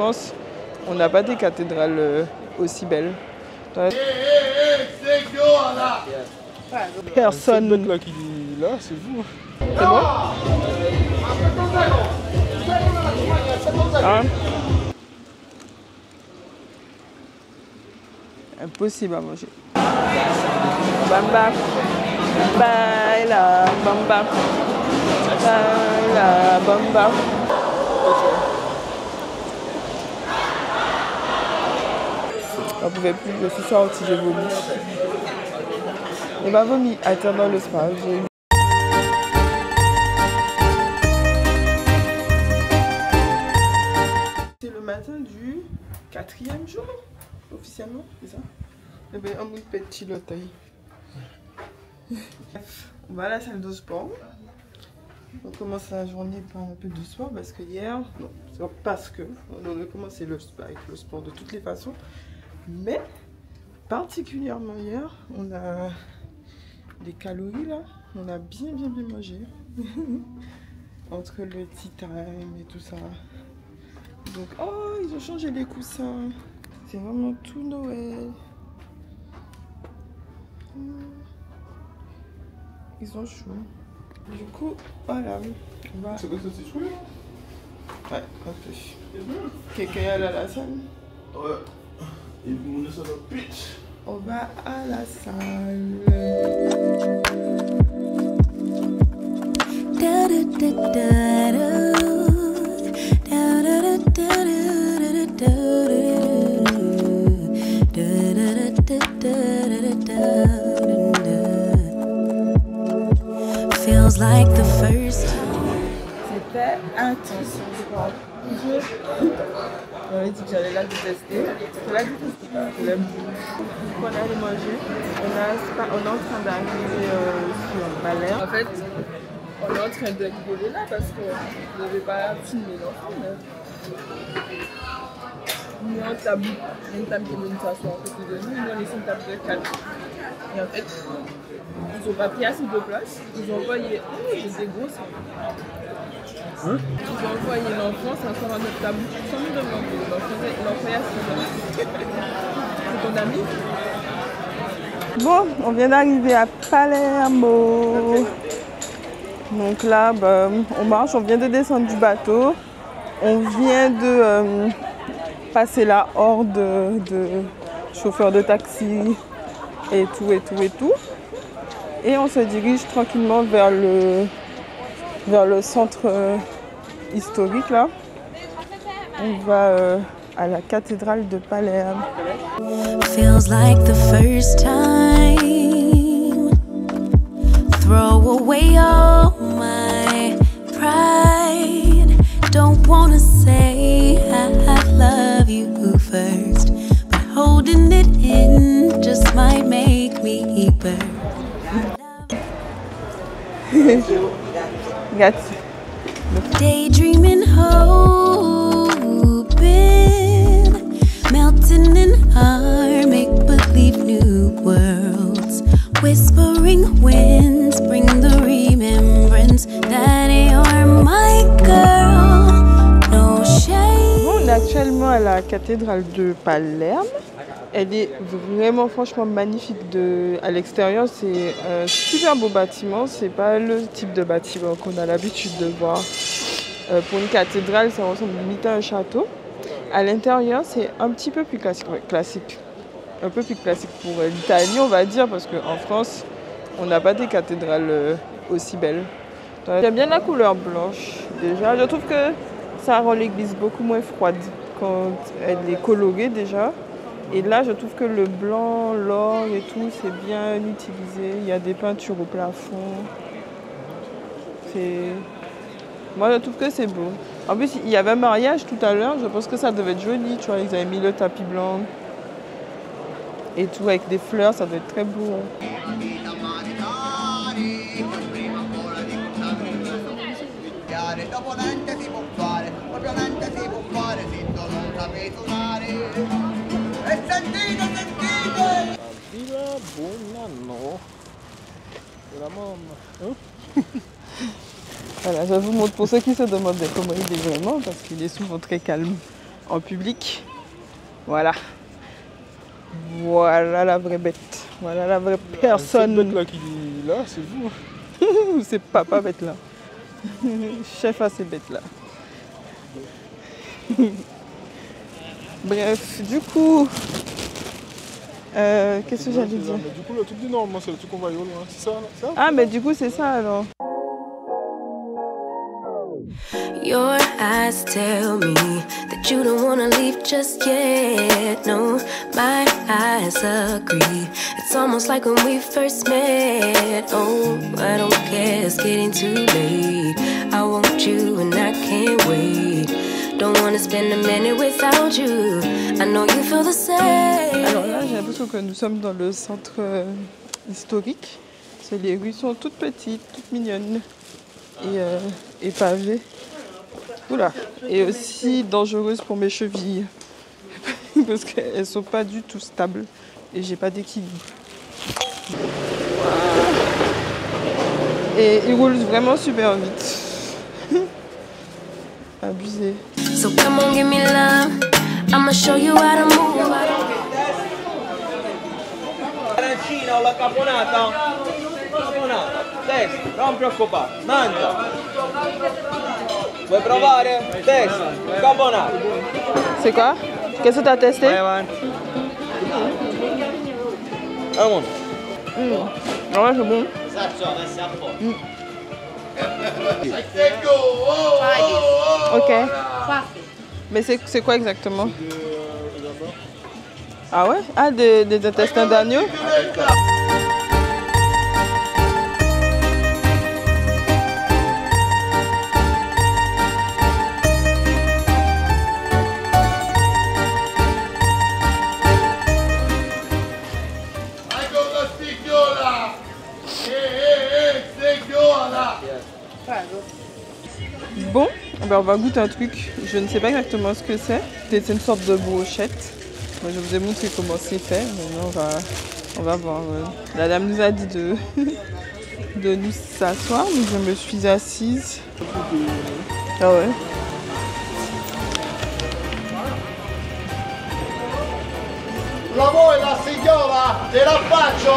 France, on n'a pas des cathédrales aussi belles. Personne. Le mec là qui est là, c'est vous. C'est bon? Hein? Impossible à manger. Bamba. Baila, bamba. Baila, bamba. On pouvait plus, je suis sortie, j'ai vomi. Il m'a vomi à terre dans le spa. C'est le matin du 4e jour, officiellement, c'est ça? Eh bien, un petit lotaille. On va à la salle de sport. On commence la journée par un peu de sport parce que hier, non, c'est pas parce que on a commencé le sport avec le sport de toutes les façons, mais particulièrement hier, on a des calories là, on a bien mangé entre le tea time et tout ça. Donc, oh, ils ont changé les coussins, c'est vraiment tout Noël. Ils sont chauds. Du coup, voilà. C'est quoi ce petit chouille? Ouais, ok. Quelqu'un est à la salle? Ouais. Et vous nous sommes au pitch. On va à la salle. Feels like the first time. C'était intense. J'avais dit que j'allais la détester. Je la déteste pas, je l'aime beaucoup. On est allé manger. On est en train d'arriver sur Balère. En fait, on est en train de rigoler là parce que je ne vais pas filmer l'enfant. Nous, on table. Une table qui nous s'assoit à côté de nous. Nous, on est sur une table de 4. Et en fait, ils n'ont pas pris assez de place. Ils ont envoyé. J'étais grosse. Ils ont envoyé l'enfant, c'est encore un autre table. Sans nous demander. L'enfant est assis. C'est ton ami? Bon, on vient d'arriver à Palermo. Donc là, bah, on marche, on vient de descendre du bateau. On vient de passer la horde de chauffeurs de taxi et tout. Et on se dirige tranquillement vers le centre historique là. On va à la cathédrale de Palerme. Feels like the first time. Throw away all my pride. Don't wanna say I love you first, but holding it in just might make me burn. Grazie. Daydreaming, hoping, melting in our make-believe new worlds. Whispering winds bring the remembrance that you're my girl. No shame. On est actuellement à la cathédrale de Palerme. Elle est vraiment franchement magnifique à l'extérieur. C'est un super beau bâtiment. C'est pas le type de bâtiment qu'on a l'habitude de voir. Pour une cathédrale, ça ressemble limite à un château. À l'intérieur, c'est un petit peu plus classique. Ouais, classique. Un peu plus classique pour l'Italie, on va dire, parce qu'en France, on n'a pas des cathédrales aussi belles. J'aime bien la couleur blanche. Déjà, je trouve que ça rend l'église beaucoup moins froide quand elle est colorée déjà. Et là, je trouve que le blanc, l'or et tout, c'est bien utilisé. Il y a des peintures au plafond. Moi, je trouve que c'est beau. En plus, il y avait un mariage tout à l'heure. Je pense que ça devait être joli. Tu vois, ils avaient mis le tapis blanc et tout avec des fleurs. Ça doit être très beau. Voilà, je vous montre pour ceux qui se demandaient comment il est vraiment, parce qu'il est souvent très calme en public. Voilà. Voilà la vraie bête. Voilà la vraie personne. Cette bête là qui est là, c'est vous. C'est papa bête là. Chef à ces bêtes là. Bref, du coup, qu'est-ce que j'allais dire? Mais du coup, le truc du normalement, c'est le truc qu'on va y aller, hein. C'est ça, ça? Ah, mais du coup, c'est ça alors. Your eyes tell me that you don't wanna leave just yet. No, my eyes agree. It's almost like when we first met. Oh, I don't care, it's getting too late. I want you and I can't wait. Don't wanna spend a minute without you. I know you feel the same. Alors là, j'ai l'impression que nous sommes dans le centre historique. Les rues sont toutes petites, toutes mignonnes et pavées. Oula. Et aussi dangereuses pour mes chevilles. Parce qu'elles sont pas du tout stables. Et j'ai pas d'équilibre. Et ils roulent vraiment super vite. Abusé. So come on, give me love. I'ma show you how to move. Arancina o la caponata? Caponata, testa, non preoccupare, mangia. Vuoi provare? Testa, caponata. C'est quoi? Qu'est-ce que tu as testé? Allons. Ah ouais, c'est bon. Ok. Mais c'est quoi exactement? Ah ouais? Ah, des intestins d'agneau? Bon, ben on va goûter un truc. Je ne sais pas exactement ce que c'est. C'est une sorte de brochette. Moi, je vous ai montré comment c'est fait. Maintenant, on va voir. La dame nous a dit de nous s'asseoir, donc je me suis assise. Ah ouais. La vuoi la signora? Te la faccio!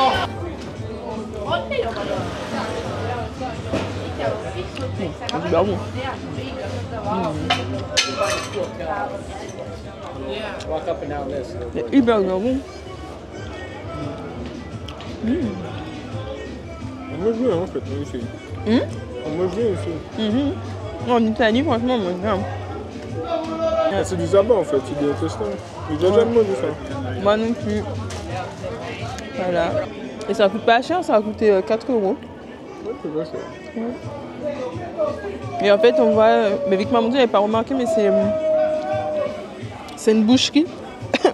C'est super bon. C'est hyper bon. On mange bien en fait, nous ici. On mange bien ici. En Italie, franchement, on mange bien. C'est du sabbat en fait, c'est des intestins. J'ai déjà jamais mangé ça. Moi non plus. Voilà. Et ça coûte pas cher, ça a coûté 4 €. Ouais, c'est pas cher. Et en fait, on voit. Mais vu que maman n'avait pas remarqué, mais c'est une boucherie. C'est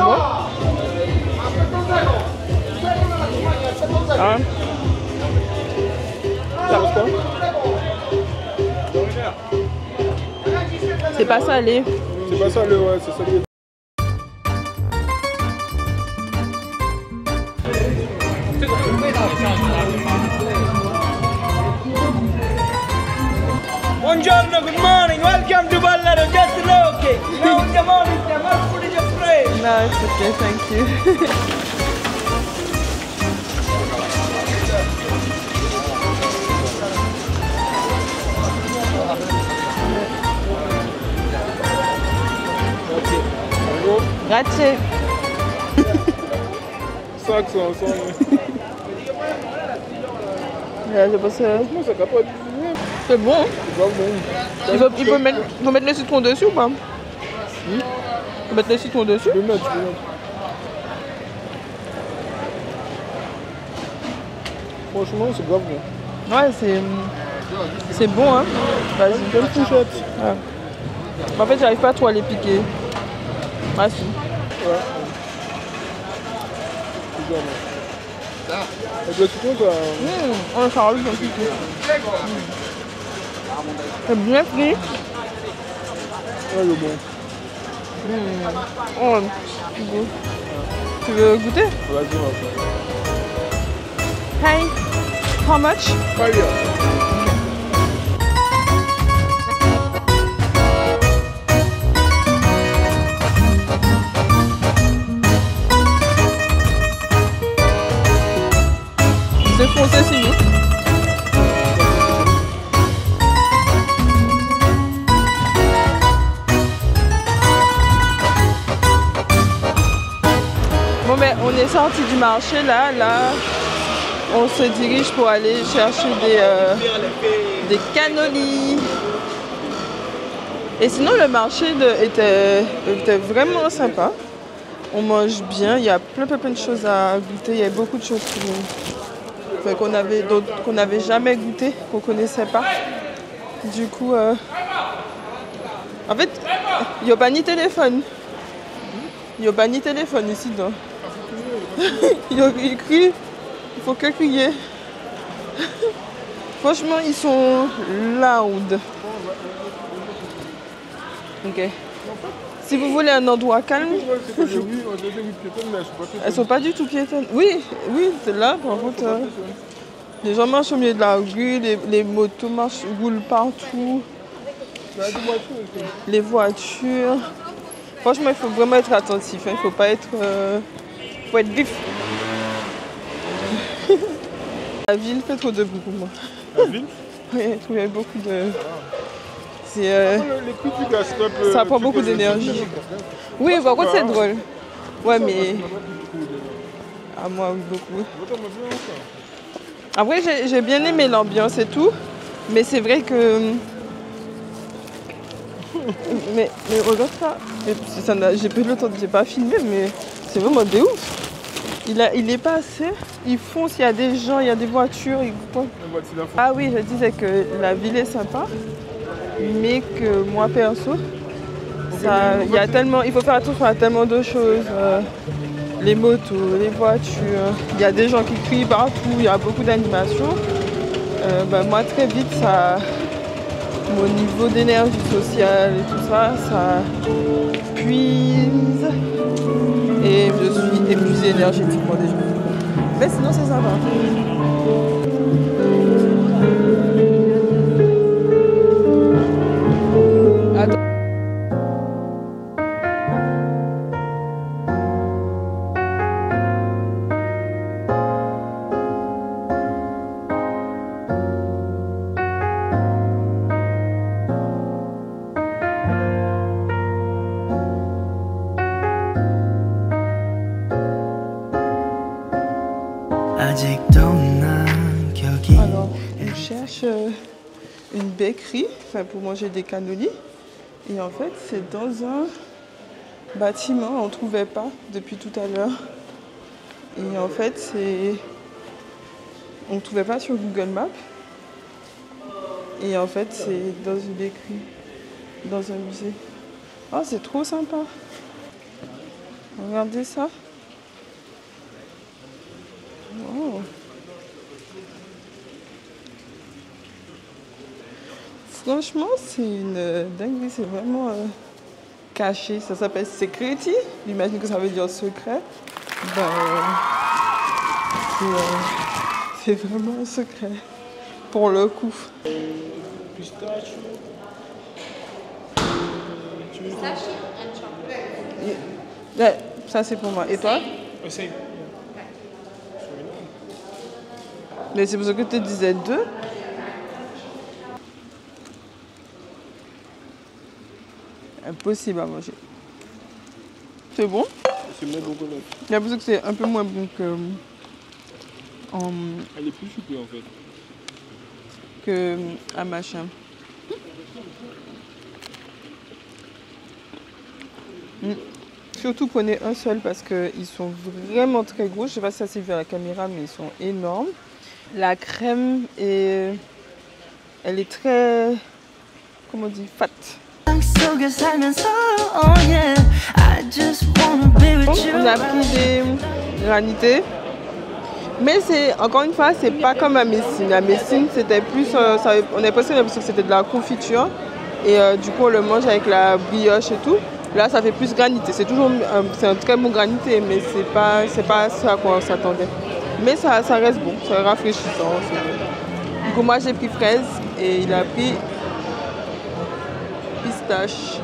bon? Ah. C'est pas salé. C'est pas ça le ouais, c'est salé. Buongiorno, good morning, welcome to Ballaro, just okay. Now in the morning, the most food is fresh. No, it's okay, thank you. Grazie. Ça que ça ensemble. Je pense que Comment ça capote? c'est bon. C'est pas bon. Il faut mettre le citron dessus ou pas? Faut mettre le citron dessus. Tu peux mettre, tu peux mettre. Franchement, c'est grave bon. Ouais, c'est bon, hein. Vas-y. Quelle fourchette? Ouais. En fait, j'arrive pas trop à les piquer. Ah si. Ouais. C'est genre, avec le citron, ça... On s'en rajoute un petit peu. C'est bien frit. Ouais, il est bon. Oh, c'est beau. Tu veux goûter? Vas-y, ma frère. Hey, how much? Fire. C'est foncé, c'est nous. Bon ben on est sorti du marché là, on se dirige pour aller chercher des cannolis. Et sinon le marché était vraiment sympa. On mange bien, il y a plein de choses à goûter, il y a beaucoup de choses qu'on avait d'autres qu'on n'avait jamais goûté, qu'on connaissait pas. Du coup, en fait, il n'y a pas ni téléphone. Il n'y a pas ni téléphone ici dedans. Il y a écrit, il faut que crier. Franchement, ils sont loud. Ok. Si vous voulez un endroit calme, elles sont pas du tout piétonnes. Oui, c'est là par contre. Les gens marchent au milieu de la rue, les motos roulent partout. Les voitures. Franchement, il faut vraiment être attentif. Il faut pas être. Faut être vif. La ville fait trop de bruit pour moi. La ville? Oui, il y a beaucoup de. Les coups du gaz, ça prend beaucoup d'énergie. Oui, par contre, c'est drôle. Ouais, mais. À moi, oui, beaucoup. Après, j'ai bien aimé l'ambiance et tout. Mais c'est vrai que. Mais regarde ça. J'ai pas eu le temps, j'ai pas filmé, mais c'est vraiment des ouf. Il est passé, il fonce, il y a des gens, il y a des voitures. Ah oui, je disais que la ville est sympa, mais que moi perso, il faut faire attention à tellement de choses. Les motos, les voitures, il y a des gens qui crient partout, il y a beaucoup d'animations. Moi très vite, mon niveau d'énergie sociale et tout ça, ça puise. Et je suis épuisée énergétiquement déjà. Mais sinon c'est sympa. Attends. Alors, on cherche une bakery, pour manger des cannolis. Et en fait, c'est dans un bâtiment, on ne trouvait pas depuis tout à l'heure. Et en fait, on ne trouvait pas sur Google Maps. Et en fait, c'est dans une bakery, dans un musée. Oh, c'est trop sympa. Regardez ça. Oh. Franchement, c'est une dinguerie, c'est vraiment caché. Ça s'appelle Secreti. J'imagine que ça veut dire secret. C'est vraiment un secret. Pour le coup. Pistachio. Ouais, ça c'est pour moi. Et toi? Aussi. Mais c'est pour ça que tu disais 2. Impossible à manger. C'est bon? C'est moins bon que l'autre. J'ai l'impression que c'est un peu moins bon que... Elle est plus souple en fait. Que à machin. Surtout prenez un seul parce qu'ils sont vraiment très gros. Je sais pas si ça s'est vu à la caméra, mais ils sont énormes. La crème elle est très, comment on dit, fat. On a pris des granités. Mais c'est, encore une fois, c'est pas comme la Messine. La Messine, c'était plus, on a presque l'impression que c'était de la confiture. Et du coup, on le mange avec la brioche et tout. Là, ça fait plus granité. C'est toujours c'est un très bon granité, mais c'est pas ce à quoi on s'attendait. Mais ça reste bon, c'est rafraîchissant. Du coup, moi, j'ai pris fraise et il a pris pistache.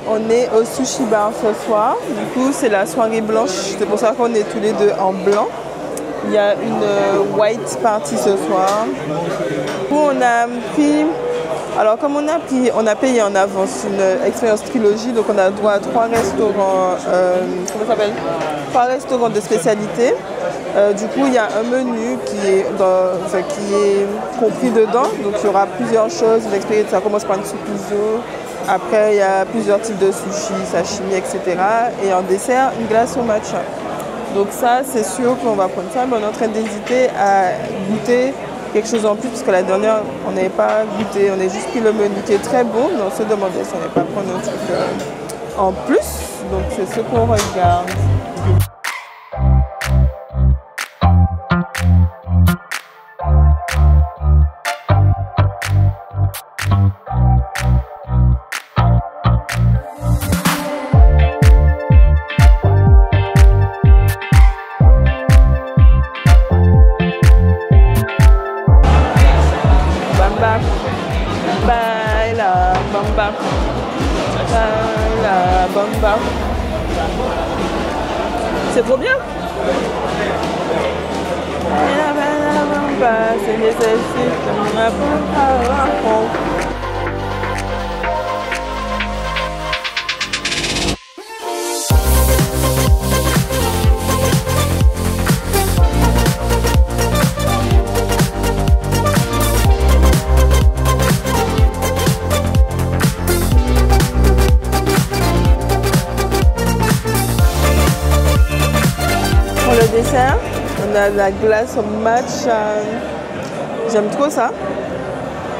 On est au sushi bar ce soir. Du coup, c'est la soirée blanche. C'est pour ça qu'on est tous les deux en blanc. Il y a une white party ce soir. Du coup, on a pris... Alors, comme on a payé en avance une expérience trilogie, donc on a droit à 3 restaurants, comment ça s'appelle? 3 restaurants de spécialité. Du coup, il y a un menu qui est compris dedans. Donc, il y aura plusieurs choses. L'expérience, ça commence par une soupe miso. Après, il y a plusieurs types de sushi, sashimi, etc. Et en dessert, une glace au matcha. Donc ça, c'est sûr qu'on va prendre ça, mais on est en train d'hésiter à goûter quelque chose en plus, parce que la dernière, on n'avait pas goûté, on a juste pris le menu qui est très beau, mais on se demandait si on n'allait pas prendre un truc en plus. Donc c'est ce qu'on regarde. C'est trop bien. Dessert, on a la glace au matcha. J'aime trop ça.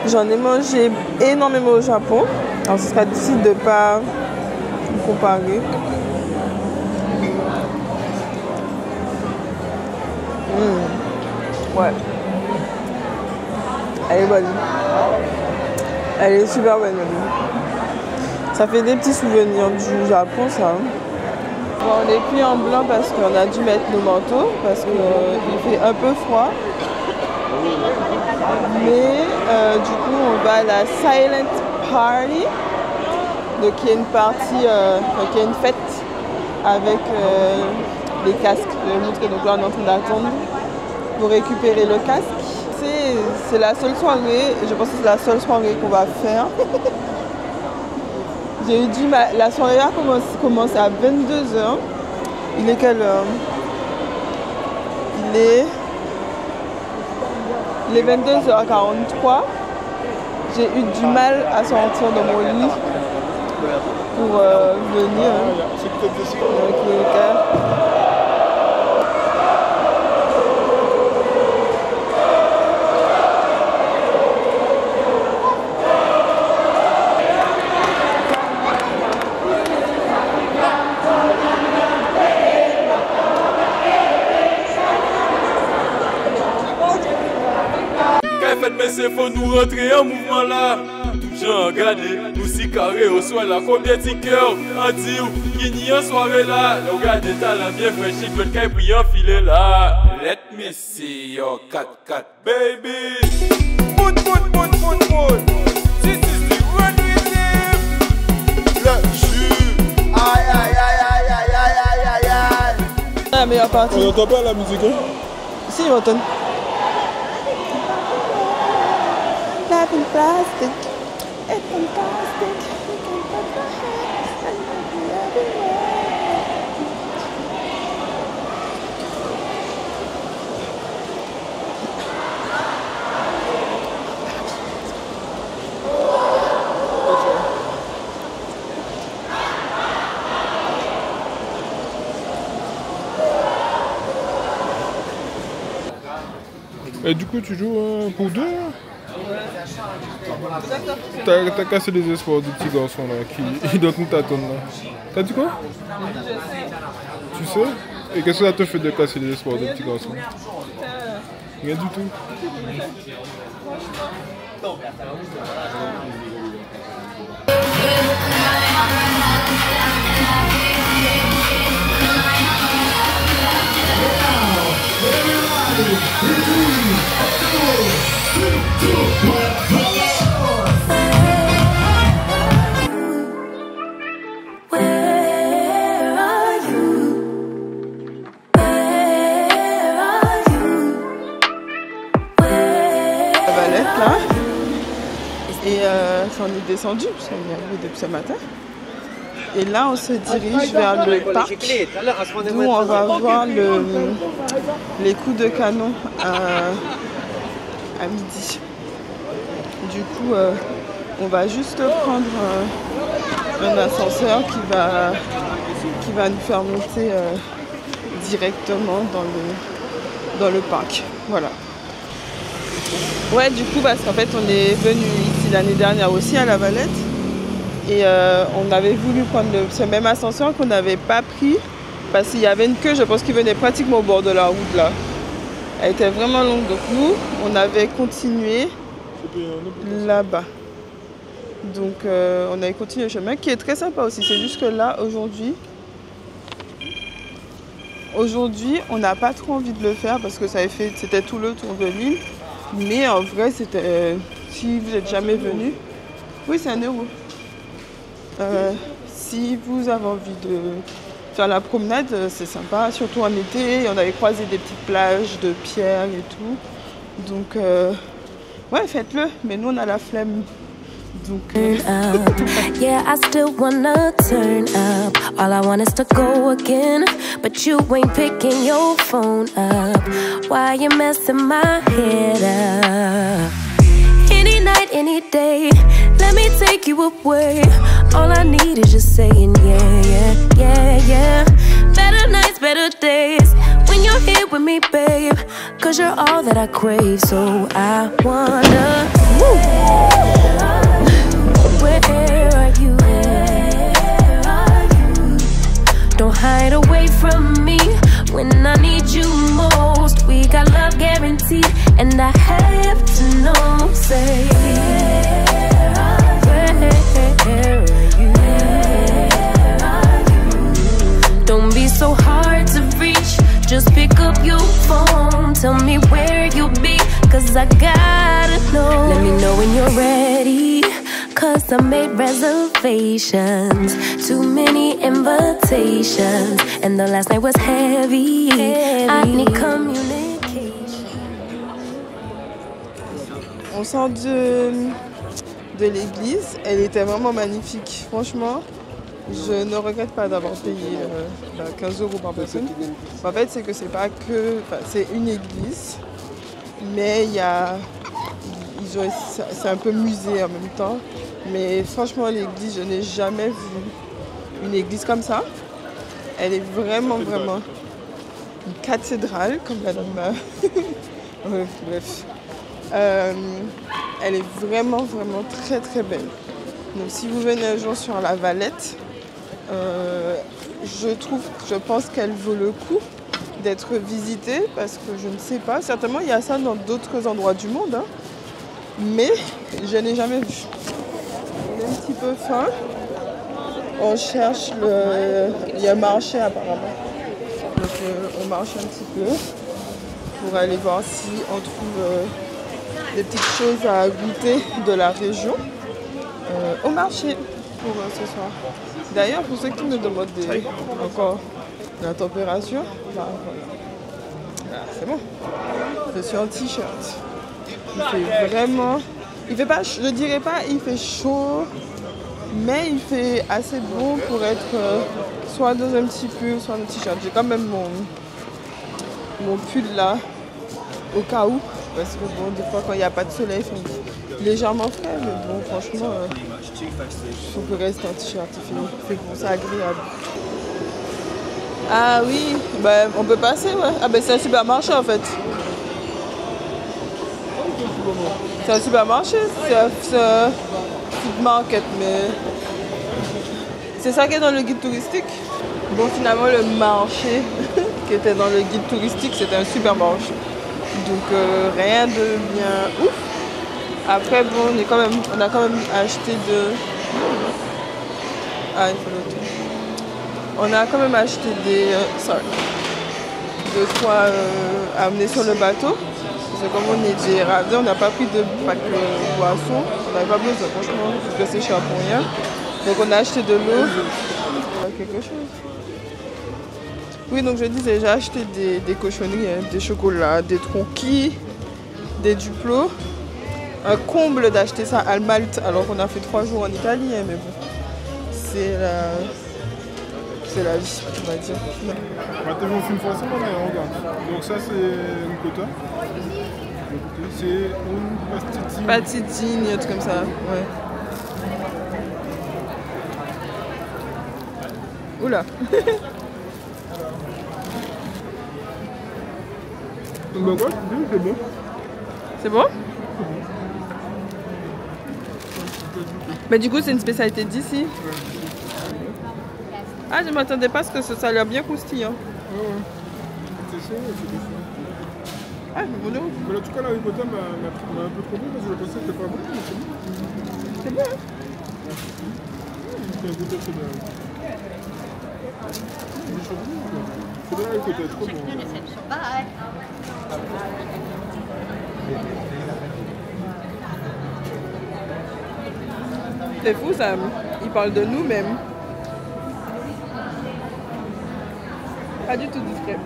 J'en ai mangé énormément au Japon. Alors ce sera difficile de ne pas comparer. Ouais. Elle est bonne. Elle est super bonne. Ça fait des petits souvenirs du Japon, ça. Bon, on est plus en blanc parce qu'on a dû mettre nos manteaux parce qu'il fait un peu froid. Mais du coup, on va à la Silent Party. Donc, il y a une partie, il y a une fête avec les casques. Je vais vous montrer. Donc là, on est en train d'attendre pour récupérer le casque. C'est la seule soirée, je pense que c'est la seule soirée qu'on va faire. J'ai eu du mal. La soirée a commencé à 22h. Il est quelle heure? Il est 22h43. J'ai eu du mal à sortir de mon lit pour venir. Mais c'est faut nous rentrer en mouvement là. J'ai regardé, nous si carré au soir là. Combien de cœurs en dit qui n'y en soirée là. Regardez talent bien fraîchi, que le caille brille enfilé là. Let me see your cat baby. Put. This is the run with him. Le jus. Aïe. La meilleure partie. On n'entend pas la musique, hein? Si, on entend. Life in plastic, it's fantastic. You can put my hands and be everywhere. Et du coup, tu joues pour deux? T'as cassé les espoirs du petit garçon là qui doit nous t'attendre là. T'as dit quoi? Tu sais? Et qu'est-ce que ça te fait de casser les espoirs du petit garçon? Rien du tout. On est descendu, parce qu'on est arrivé depuis ce matin. Et là, on se dirige vers le parc, d'où on va voir les coups de canon à midi. Du coup, on va juste prendre un ascenseur qui va nous faire monter directement dans le parc. Voilà. Ouais, du coup, parce qu'en fait, on est venu ici l'année dernière aussi à La Valette. Et on avait voulu prendre ce même ascenseur qu'on n'avait pas pris parce qu'il y avait une queue, je pense, qui venait pratiquement au bord de la route là. Elle était vraiment longue. Donc nous, on avait continué là-bas. Donc on avait continué le chemin qui est très sympa aussi. C'est juste que là, aujourd'hui, on n'a pas trop envie de le faire parce que c'était tout le tour de l'île. Mais en vrai, c'était, si vous n'êtes jamais venu, oui, c'est 1 euro. Si vous avez envie de faire la promenade, c'est sympa, surtout en été. On avait croisé des petites plages de pierre et tout. Donc, ouais, faites-le. Mais nous, on a la flemme. Donc, yeah, I still wanna turn up. All I want is to go again, but you ain't picking your phone up. Why you messing my head up? Any night, any day, let me take you away. All I need is just saying yeah, yeah, yeah, yeah. Better nights, better days, when you're here with me, babe. Cause you're all that I crave, so I wonder, where are you? Don't hide away from me when I need you most. We got love guaranteed, and I have to know, say, where are you? Don't be so hard to reach, just pick up your phone. Tell me where you'll be, cause I gotta know. Let me know when you're ready, cause I made reservations. Too many invitations, and the last night was heavy. I need communication. on sort de l'église. Elle était vraiment magnifique. Franchement, je ne regrette pas d'avoir payé 15 € par personne. En fait, c'est que c'est pas que... c'est une église, mais il y a... c'est un peu musée en même temps. Mais franchement, l'église, je n'ai jamais vu une église comme ça. Elle est vraiment une cathédrale, comme la dame. Bref. Elle est vraiment très belle. Donc si vous venez un jour sur la Valette, je pense qu'elle vaut le coup d'être visitée parce que je ne sais pas, certainement il y a ça dans d'autres endroits du monde, hein, mais je n'ai jamais vu. On est un petit peu faim. On cherche il y a un marché apparemment. Donc on marche un petit peu pour aller voir si on trouve des petites choses à goûter de la région au marché pour ce soir. D'ailleurs, pour ceux qui me demandent encore la température, bah, voilà, c'est bon. Je suis en t-shirt. Il fait vraiment... Il fait pas, je dirais pas il fait chaud, mais il fait assez bon pour être soit dans un petit pull, soit un t-shirt. J'ai quand même mon pull là, au cas où. Parce que bon, des fois quand il n'y a pas de soleil, il fait légèrement frais, mais bon, franchement, il faut que reste un t-shirt, il fait bon, c'est agréable. Ah oui, bah, on peut passer, ouais. Ah ben c'est un supermarché en fait. C'est un supermarché, c'est un food market, mais c'est ça qui est dans le guide touristique. Bon, finalement, le marché qui était dans le guide touristique, c'était un supermarché. Donc rien de bien ouf. Après bon, on a quand même acheté de... Ah, il faut l'autre. On a quand même acheté de quoi amener sur le bateau. Parce que comme on est des radins, on n'a pas pris de pack de boissons. On n'avait pas besoin, franchement, parce que c'est cher pour rien. Donc on a acheté de l'eau. Quelque chose. Oui, donc je disais, j'ai acheté des cochonneries, hein, des chocolats, des tronquis, des duplos. Un comble d'acheter ça à Malte alors qu'on a fait 3 jours en Italie, hein, mais bon. C'est la vie, on va dire. Maintenant, on filme forcément, mais on regarde. Donc ça, c'est une quota. C'est une pastitine. Pastitine, un truc comme ça, ouais. Oula. Bah quoi? C'est bon. C'est bon? Bah du coup, c'est une spécialité d'ici. Ah, je m'attendais pas à ce que ça a l'air bien croustillant. Ouais. C'est ça, c'est ça. Ah, mais bon. Mais en tout cas, la ricotta m'a un peu trop bon parce que je pensais que c'était pas bon, mais c'est bon. C'est bon, hein? C'est un goût assez bien. C'est bien la ricotta, c'est trop bon. C'est fou ça, ils parlent de nous-mêmes. Pas du tout discret.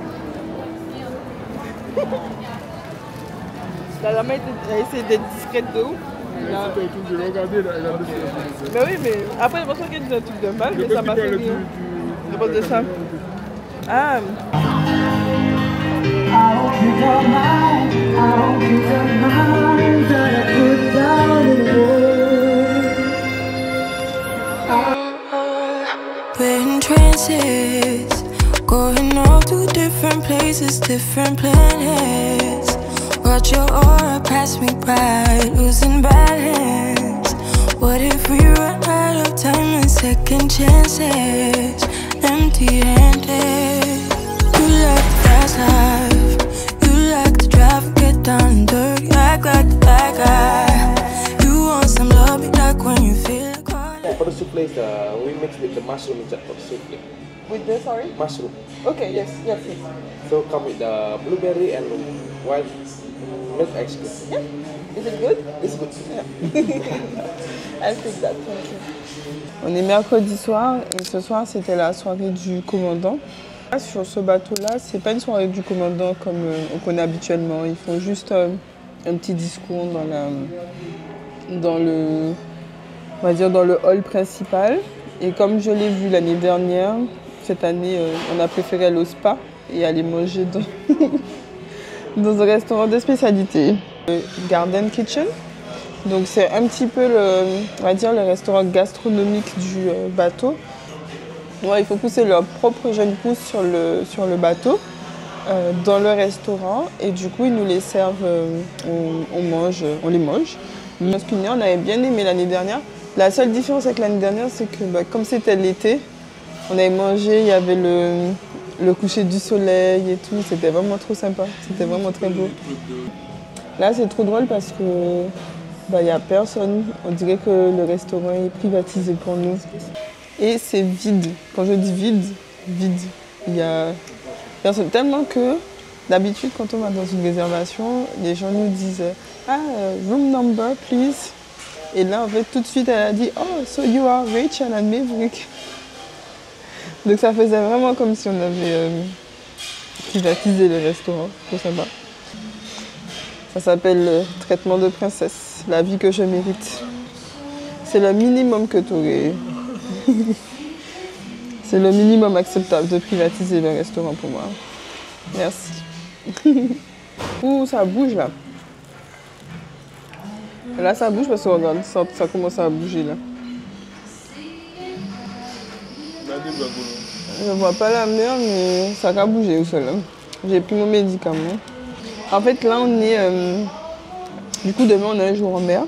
La dame a essayé d'être discrète de ouf. Je l'ai regardé, elle a baissé. Mais oui, mais après, je pense qu'elle dit un truc de mal, mais ça m'a fait rire. Je pense de ça. Ah. We're in trances, going off to different places, different planets. Watch your aura pass me by, losing balance. What if we run out of time and second chances? Empty-handed. You like the fast life, you like to drive and get down and dirty, act like the bad guy. You want some love, be like when you feel like For the souffle, we mix with the mushroom inside for the souffle. With the, sorry? Mushroom. Okay, yes. So come with the blueberry and white milk ice cream. Yeah. Is it good? It's good. Yeah. I'll take that, thank you. On est mercredi soir et ce soir c'était la soirée du commandant. Sur ce bateau-là, c'est pas une soirée du commandant comme on connaît habituellement. Ils font juste un petit discours dans le hall principal. Et comme je l'ai vu l'année dernière, cette année, on a préféré aller au spa et aller manger dans un restaurant de spécialité. Garden Kitchen. Donc c'est un petit peu on va dire, le restaurant gastronomique du bateau. Ouais, il faut pousser leurs propres jeunes pousses sur le bateau, dans le restaurant. Et du coup, ils nous les servent, on les mange. Parce qu'on avait bien aimé l'année dernière. La seule différence avec l'année dernière, c'est que comme c'était l'été, on avait mangé, il y avait le coucher du soleil et tout. C'était vraiment trop sympa, c'était vraiment très beau. Là, c'est trop drôle parce que il n'y a personne. On dirait que le restaurant est privatisé pour nous. Et c'est vide. Quand je dis vide, il y a personne. Tellement que d'habitude, quand on va dans une réservation, les gens nous disent « Ah, room number, please ». Et là, en fait, tout de suite, elle a dit « Oh, so you are Rachel and Maverick ». Donc ça faisait vraiment comme si on avait privatisé le restaurant. Trop sympa. Ça s'appelle traitement de princesse, la vie que je mérite. C'est le minimum que tu aurais. C'est le minimum acceptable de privatiser le restaurant pour moi. Merci. Ouh, ça bouge là. Là, ça bouge parce que regarde, ça commence à bouger là. Je vois pas la mer, mais ça va bouger au sol. J'ai pris mon médicament. En fait, là, on est... du coup, demain, on a un jour en mer.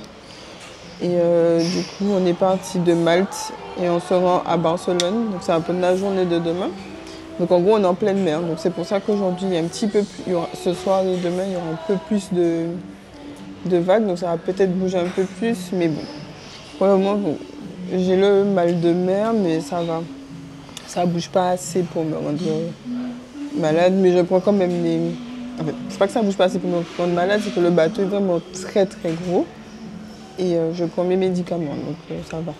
Et du coup, on est parti de Malte et on se rend à Barcelone. Donc, c'est un peu de la journée de demain. Donc, en gros, on est en pleine mer. Donc, c'est pour ça qu'aujourd'hui, il y a un petit peu plus... ce soir et demain, il y aura un peu plus de vagues. Donc, ça va peut-être bouger un peu plus. Mais bon, pour le moment, bon, j'ai le mal de mer, mais ça va. ça bouge pas assez pour me rendre malade, mais je prends quand même les... En fait, c'est pas que ça bouge pas assez pour me rendre malade, c'est que le bateau est vraiment très très gros et je prends mes médicaments, donc ça va.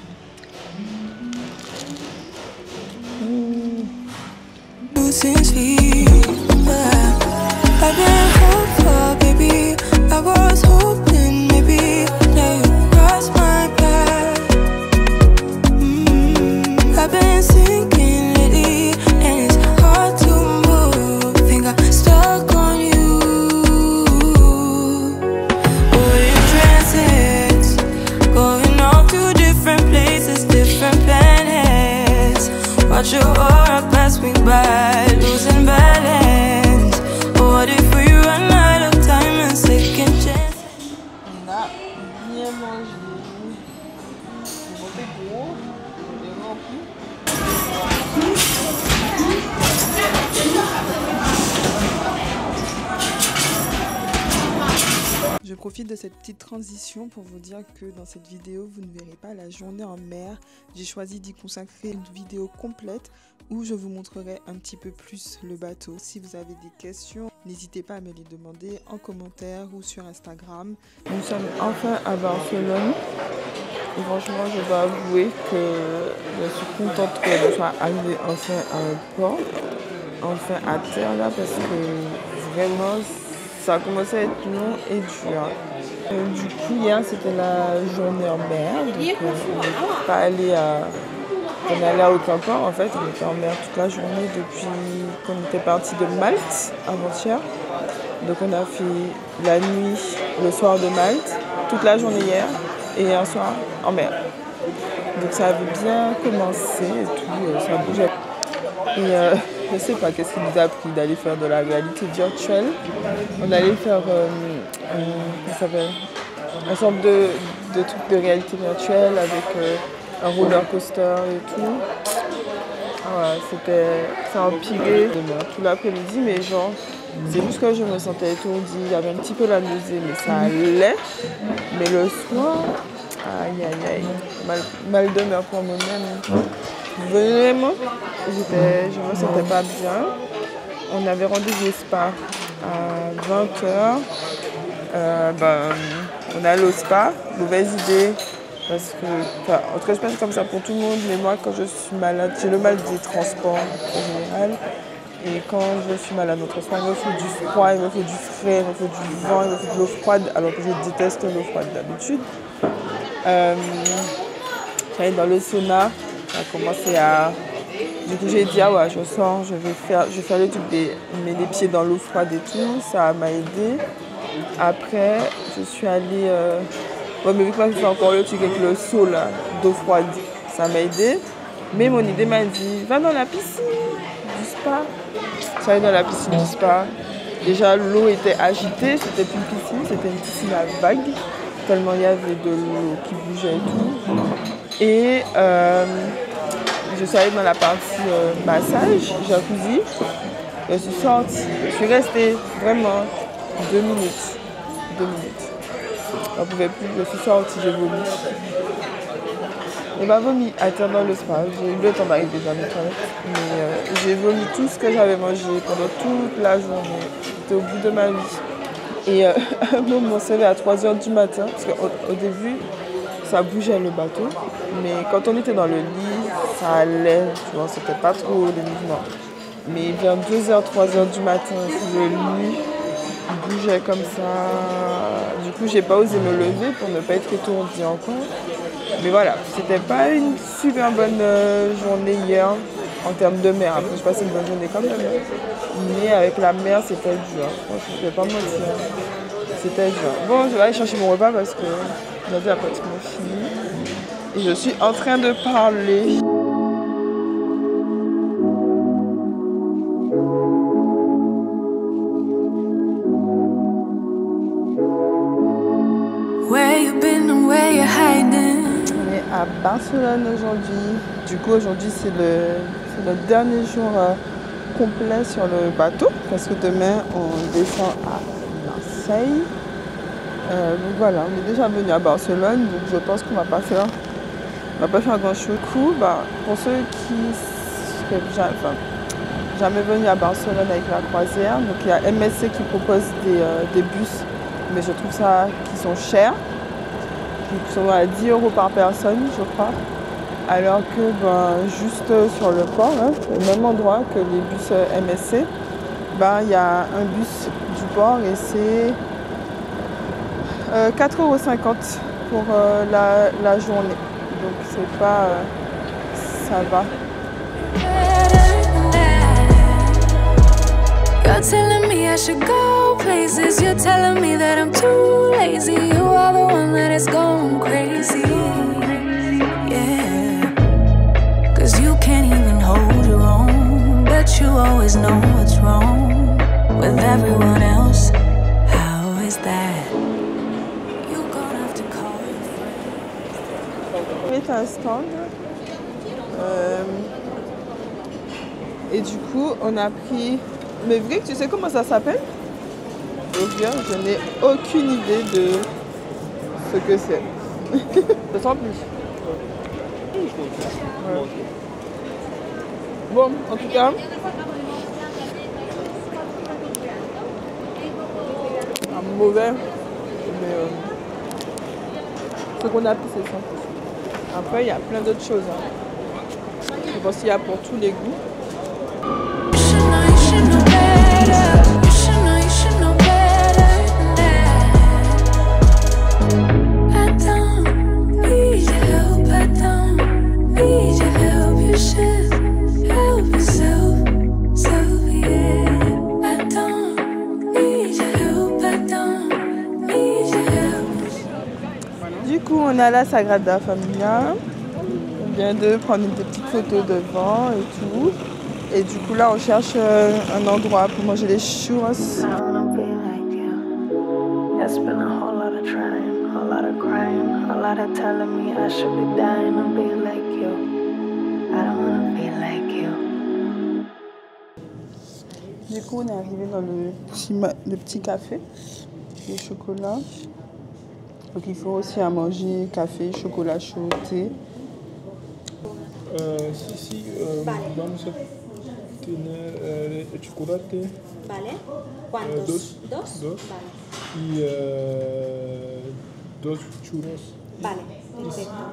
Watch your aura pass me by, losing balance. What if we run out of time and second chance? On a bien mangé. Le ventre est gros, on est rempli. Je profite de cette petite transition pour vous dire que dans cette vidéo, vous ne verrez pas la journée en mer. J'ai choisi d'y consacrer une vidéo complète où je vous montrerai un petit peu plus le bateau. Si vous avez des questions, n'hésitez pas à me les demander en commentaire ou sur Instagram. Nous sommes enfin à Barcelone. Et franchement, je dois avouer que je suis contente que je sois arrivée enfin à un port, enfin à terre là, parce que vraiment, ça a commencé à être long et dur. Du coup, hier, c'était la journée en mer. Donc, on n'est pas allé à aucun port. En fait, on était en mer toute la journée depuis qu'on était parti de Malte avant-hier. Donc, on a fait la nuit, le soir de Malte, toute la journée hier et un soir en mer. Donc, ça avait bien commencé et tout, ça bougeait. Et je sais pas qu'est-ce qui nous a appris d'aller faire de la réalité virtuelle. On allait faire une sorte de truc de réalité virtuelle avec un roller coaster et tout. Ah ouais, ça a empiré tout l'après-midi, mais genre c'est juste que je me sentais étourdie, il y avait un petit peu la nausée, mais ça allait. Mais le soir, aïe aïe aïe, mal de mer pour moi-même. Vraiment, je me sentais pas bien. On avait rendez-vous au spa à 20h. On est allé au spa, mauvaise idée. Parce que, en tout cas, je pense comme ça pour tout le monde, mais moi, quand je suis malade, j'ai le mal des transports en général. Et quand je suis malade en transport, il me faut du froid, il me faut du frais, il me faut du vent, il me faut de l'eau froide, alors que je déteste l'eau froide d'habitude. J'allais dans le sauna. Ça a commencé à... Du coup, j'ai dit, ah ouais, je sors, je vais faire le truc de mettre les pieds dans l'eau froide et tout. Ça m'a aidé. Après, je suis allée... Bon, mais vu que moi, je fais encore le truc avec le seau là, d'eau froide, ça m'a aidé. Mais mon idée m'a dit, va dans la piscine du spa. Je suis allée dans la piscine du spa. Déjà, l'eau était agitée. C'était plus une piscine, c'était une piscine à vagues. Tellement il y avait de l'eau qui bougeait et tout. Et je suis allée dans la partie massage, jacuzzi. Je suis sortie. Je suis restée vraiment 2 minutes. 2 minutes. Je ne pouvais plus. Je suis sortie, j'ai vomi. J'ai pas vomi à terre dans le spa. J'ai eu le temps d'arriver dans les toilettes. Mais j'ai vomi tout ce que j'avais mangé pendant toute la journée. C'était au bout de ma vie. Et à un moment, on s'est levé à 3h du matin. Parce qu'au début, ça bougeait le bateau. Mais quand on était dans le lit, ça allait. Tu vois, c'était pas trop les mouvements. Mais vers 2h, 3h du matin, le lit bougeait comme ça. Du coup, j'ai pas osé me lever pour ne pas être étourdie encore. Mais voilà, c'était pas une super bonne journée hier en termes de mer. Après, je passais une bonne journée quand même. Mais avec la mer, c'était dur. Je vais pas mentir. C'était dur. Bon, je vais aller chercher mon repas parce que aujourd'hui, après, c'est fini. Et je suis en train de parler. Where you been and where you hiding? On est à Barcelone aujourd'hui. Du coup, aujourd'hui, c'est le dernier jour complet sur le bateau. Parce que demain, on descend à Marseille. Donc voilà, on est déjà venu à Barcelone. Donc je pense qu'on va pas faire grand chose. Du coup, pour ceux serais jamais venue à Barcelone avec la croisière. Donc il y a MSC qui propose des bus, mais je trouve ça qui sont chers. Qui sont à 10 € par personne, je crois. Alors que juste sur le port, hein, au même endroit que les bus MSC, il y a un bus du port et c'est 4,50 € pour la journée. Donc c'est pas... ça va. You're telling me I should go places. You're telling me that I'm too lazy. You are the one that is going crazy. Yeah. Cause you can't even hold your own. But you always know what's wrong with everyone else. How is that? You're gonna have to call your friends. C'est un stand. Et du coup, on a pris... Mais vrai, tu sais comment ça s'appelle? Je n'ai aucune idée de ce que c'est. Je sens plus. Ouais. Bon, en tout cas, un mauvais, mais ce qu'on a pris, c'est ça. Après, il y a plein d'autres choses. Hein. Je pense qu'il y a pour tous les goûts. Du coup, on est à la Sagrada Familia. On vient de prendre des petites photos devant et tout. Et du coup, là, on cherche un endroit pour manger les churros. Du coup, on est arrivé dans le petit café, le chocolat. Donc, il faut aussi à manger café, chocolat chaud, thé. Vamos a tener el chocolate. Vale. ¿Cuántos? Dos. Vale. Y 2 churros. Vale, perfecto.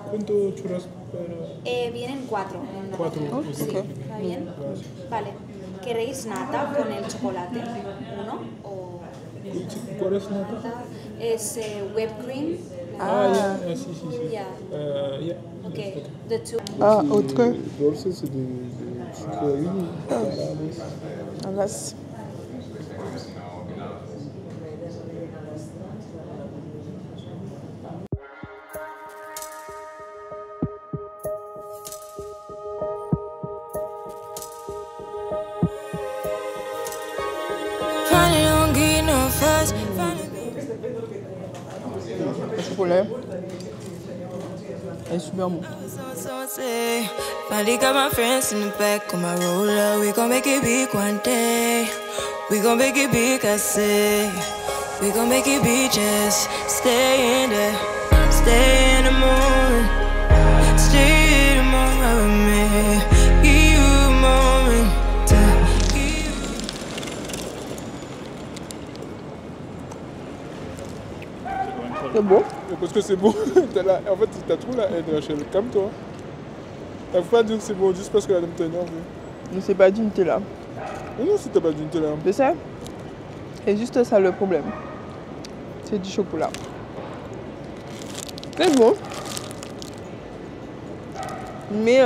¿Cuántos churros? Vienen 4. 4. Sí, ¿está bien? Vale. ¿Queréis nata con el chocolate? ¿Uno? O... ¿Cuál es nata? Es whipped cream. Sí. Yeah. Okay. The two. Ah, autre. Dulce, c'est de sucrerie. Vas. Le chocolat est super bon. Finally got my friends in the back of my roller. We gon' make it big one day. We gon' make it big, I say. We gon' make it big, just stay in there. Stay in the moment. Stay in the moment with me. Give you a moment. C'est beau. Parce que c'est beau. En fait, t'as trop la haine, Rachel. Calme-toi. Il faut pas dire que c'est bon juste parce que la dame t'a énervé. Mais c'est pas du Nutella. Non, c'est pas du Nutella. Je sais. C'est juste ça le problème. C'est du chocolat. C'est bon. Mais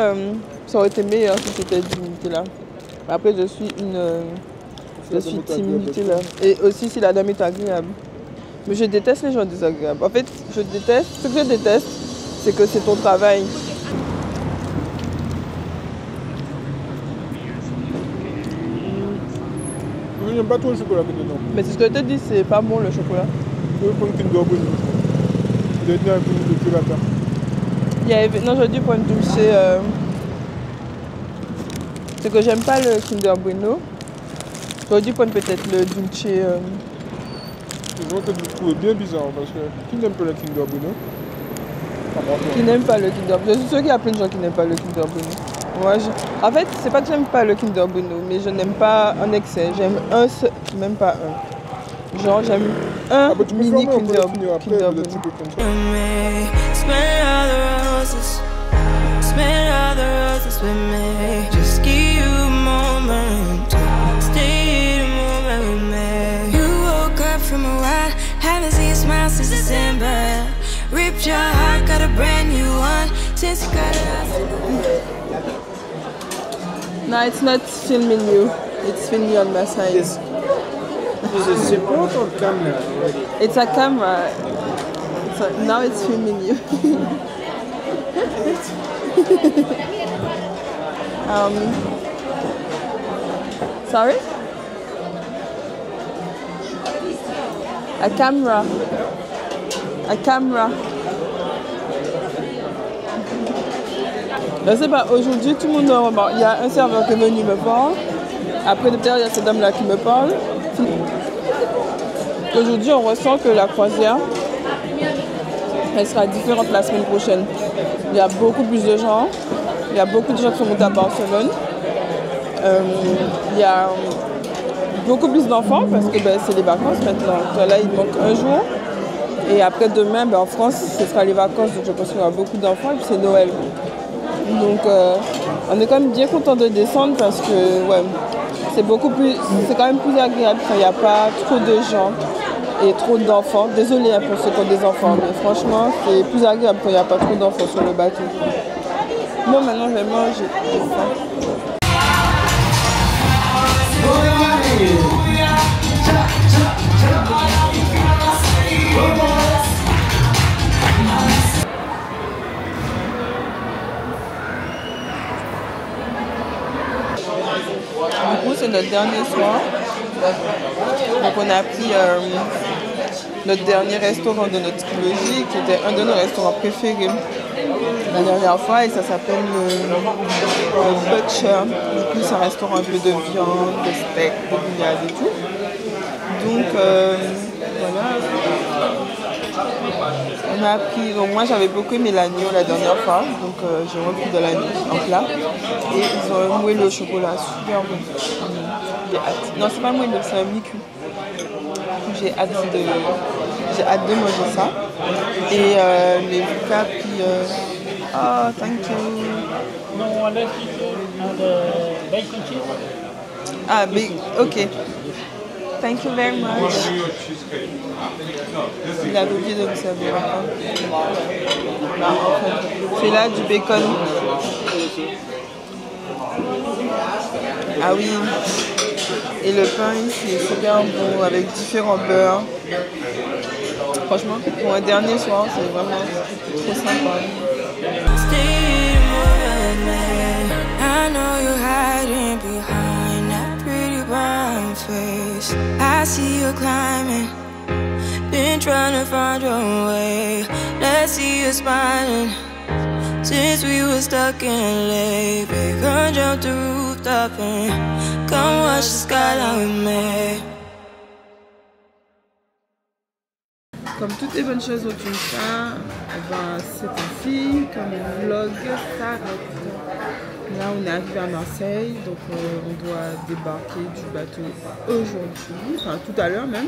ça aurait été meilleur si c'était du Nutella. Après, je suis team Nutella. Et aussi si la dame est agréable. Mais je déteste les gens désagréables. En fait, ce que je déteste, c'est que c'est ton travail. Je n'aime pas trop le chocolat dedans. Mais c'est ce que je te dis, c'est pas bon le chocolat. Je vais prendre une Kinder Bueno. Je vais tenir un peu de pirata. Non, j'aurais dû prendre dulce. C'est que j'aime pas le Kinder Bueno. J'aurais dû prendre peut-être le dulce. Je vois que tu le trouves bien bizarre parce que qui n'aime pas le Kinder Bueno? Qui n'aime pas le Kinder Bueno? Je suis sûre qu'il y a plein de gens qui n'aiment pas le Kinder Bueno. Moi, en fait, c'est pas que j'aime pas le Kinder Bueno, mais je n'aime pas en excès. J'aime un seul, même pas un. Genre, j'aime un mini Kinder Bueno. Smell all the roses with me. Just give you a moment to stay the moment with me. You woke up from a while, haven't seen a smile since December. Ripped your heart, got a brand new one since you got it out. No, it's not filming you. It's filming on my side. Is it both or camera? It's a camera. So now it's filming you. Sorry? A camera. A camera. Je sais pas, aujourd'hui tout le monde remarque. Il y a un serveur qui est venu me voir. Après de il y a cette dame là qui me parle. Aujourd'hui on ressent que la croisière elle sera différente la semaine prochaine. Il y a beaucoup plus de gens. Il y a beaucoup de gens qui sont montés à Barcelone. Il y a beaucoup plus d'enfants parce que c'est les vacances maintenant. Là, il manque un jour. Et après demain, en France, ce sera les vacances. Donc je pense qu'il y aura beaucoup d'enfants et puis c'est Noël. Donc on est quand même bien content de descendre parce que ouais, c'est quand même plus agréable quand il n'y a pas trop de gens et trop d'enfants. Désolée pour ceux qui ont des enfants, mais franchement, c'est plus agréable quand il n'y a pas trop d'enfants sur le bateau. Bon, maintenant, je vais manger. Du coup, c'est notre dernier soir. Donc, on a pris notre dernier restaurant de notre trilogie, qui était un de nos restaurants préférés la dernière fois, et ça s'appelle le Butcher. Du coup, c'est un restaurant un peu de viande, de steak, de bouillade et tout. Donc, voilà. On a appris, donc moi j'avais beaucoup aimé l'agneau la dernière fois, donc j'ai repris de l'agneau en plat. Et ils ont moué le chocolat super bon. J'ai hâte. Non, c'est pas moelleux, c'est un mi-cuit. J'ai hâte de manger ça. Et les vucas, puis... oh, thank you. Ah, big, ok. Thank you very much. Il avait oublié de me servir. C'est là du bacon. Ah oui. Et le pain ici est super bon avec différents beurres. Franchement, pour un dernier soir, c'est vraiment trop sympa. I know you're hiding behind that pretty brown face. I see you climbing, been trying to find your way. Let's see you smiling. Since we were stuck in LA, babe, come jump the rooftop and come watch the skyline with me. Comme toutes les bonnes choses ont une fin, c'est ainsi, comme le vlog s'arrête. Là on est arrivé à Marseille, donc on doit débarquer du bateau aujourd'hui, enfin tout à l'heure même,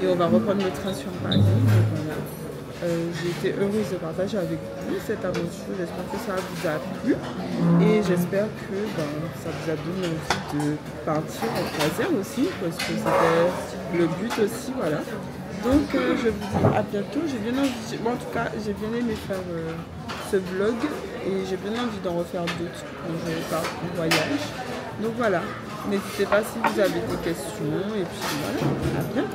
et on va reprendre le train sur Paris. Donc voilà. J'ai été heureuse de partager avec vous cette aventure, j'espère que ça vous a plu et j'espère que ça vous a donné envie de partir en croisière aussi, parce que c'était le but aussi, voilà. Donc je vous dis à bientôt. J'ai bien envie, moi en tout cas j'ai bien aimé faire ce vlog et j'ai bien envie d'en refaire d'autres quand je pars en voyage. Donc voilà, n'hésitez pas si vous avez des questions et puis voilà, à bientôt.